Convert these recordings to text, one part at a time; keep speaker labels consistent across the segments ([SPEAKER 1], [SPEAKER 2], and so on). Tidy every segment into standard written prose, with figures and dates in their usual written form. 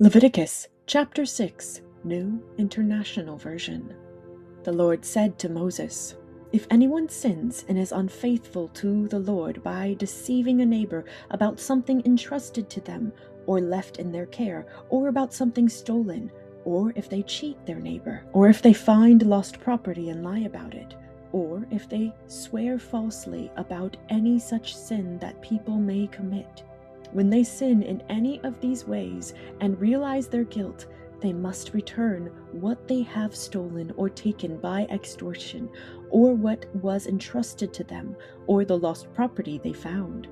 [SPEAKER 1] Leviticus chapter 6, New International Version. The Lord said to Moses, "If anyone sins and is unfaithful to the Lord by deceiving a neighbor about something entrusted to them or left in their care, or about something stolen, or if they cheat their neighbor, or if they find lost property and lie about it, or if they swear falsely about any such sin that people may commit, when they sin in any of these ways and realize their guilt, they must return what they have stolen or taken by extortion, or what was entrusted to them, or the lost property they found,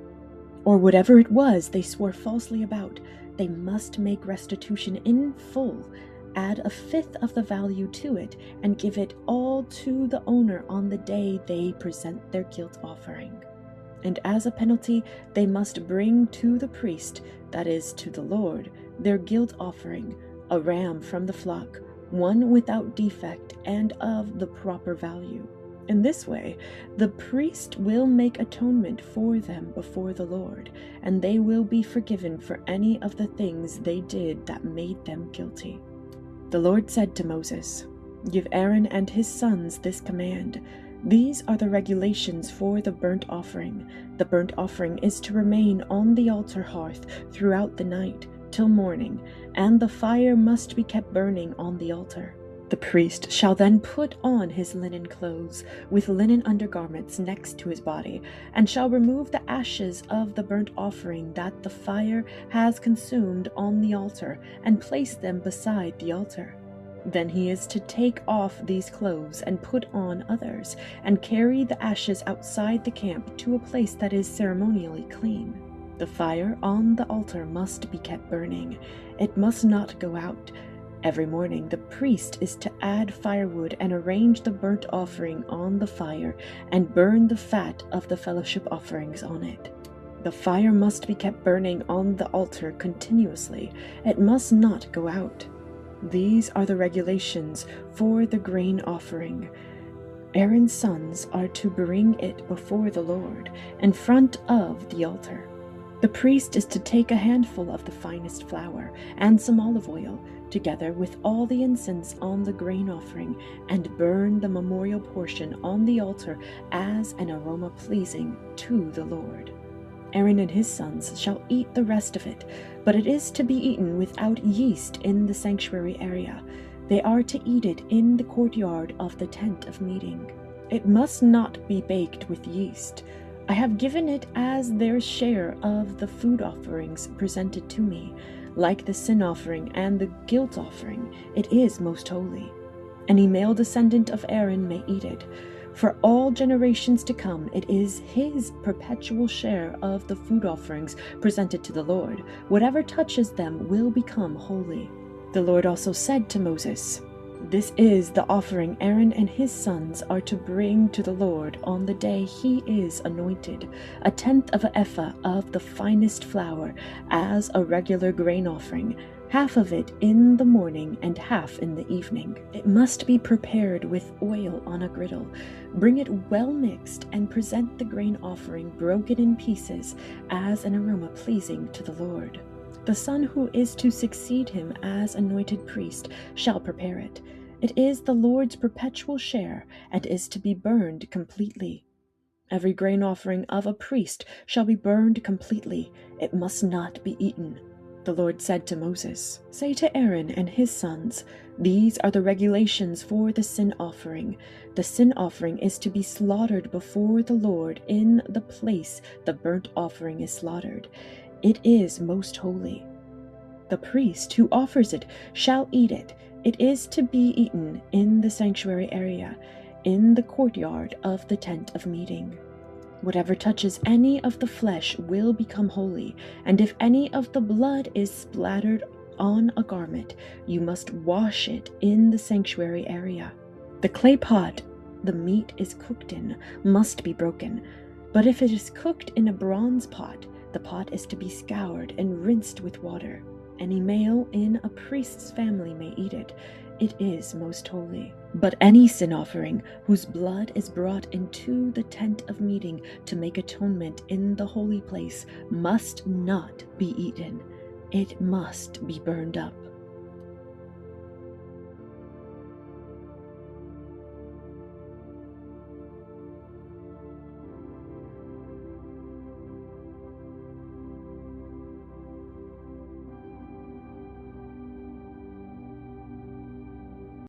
[SPEAKER 1] or whatever it was they swore falsely about. They must make restitution in full, add a fifth of the value to it, and give it all to the owner on the day they present their guilt offering. And as a penalty, they must bring to the priest, that is, to the Lord, their guilt offering, a ram from the flock, one without defect and of the proper value. In this way, the priest will make atonement for them before the Lord, and they will be forgiven for any of the things they did that made them guilty. The Lord said to Moses, "Give Aaron and his sons this command. These are the regulations for the burnt offering. The burnt offering is to remain on the altar hearth throughout the night till morning, and the fire must be kept burning on the altar. The priest shall then put on his linen clothes with linen undergarments next to his body, and shall remove the ashes of the burnt offering that the fire has consumed on the altar, and place them beside the altar. Then he is to take off these clothes and put on others, and carry the ashes outside the camp to a place that is ceremonially clean. The fire on the altar must be kept burning. It must not go out. Every morning the priest is to add firewood and arrange the burnt offering on the fire, and burn the fat of the fellowship offerings on it. The fire must be kept burning on the altar continuously. It must not go out. These are the regulations for the grain offering. Aaron's sons are to bring it before the Lord, in front of the altar. The priest is to take a handful of the finest flour and some olive oil, together with all the incense on the grain offering, and burn the memorial portion on the altar as an aroma pleasing to the Lord. Aaron and his sons shall eat the rest of it, but it is to be eaten without yeast in the sanctuary area. They are to eat it in the courtyard of the tent of meeting. It must not be baked with yeast. I have given it as their share of the food offerings presented to me. Like the sin offering and the guilt offering, it is most holy. Any male descendant of Aaron may eat it. For all generations to come, it is his perpetual share of the food offerings presented to the Lord. Whatever touches them will become holy." The Lord also said to Moses, "This is the offering Aaron and his sons are to bring to the Lord on the day he is anointed, a tenth of an ephah of the finest flour as a regular grain offering, half of it in the morning and half in the evening. It must be prepared with oil on a griddle. Bring it well mixed, and present the grain offering broken in pieces as an aroma pleasing to the Lord. The son who is to succeed him as anointed priest shall prepare it. It is the Lord's perpetual share, and is to be burned completely. Every grain offering of a priest shall be burned completely. It must not be eaten." The Lord said to Moses, "Say to Aaron and his sons, these are the regulations for the sin offering. The sin offering is to be slaughtered before the Lord in the place the burnt offering is slaughtered. It is most holy. The priest who offers it shall eat it. It is to be eaten in the sanctuary area, in the courtyard of the tent of meeting. Whatever touches any of the flesh will become holy, and if any of the blood is splattered on a garment, you must wash it in the sanctuary area. The clay pot the meat is cooked in must be broken, but if it is cooked in a bronze pot, the pot is to be scoured and rinsed with water. Any male in a priest's family may eat it. It is most holy. But any sin offering whose blood is brought into the tent of meeting to make atonement in the holy place must not be eaten. it must be burned up.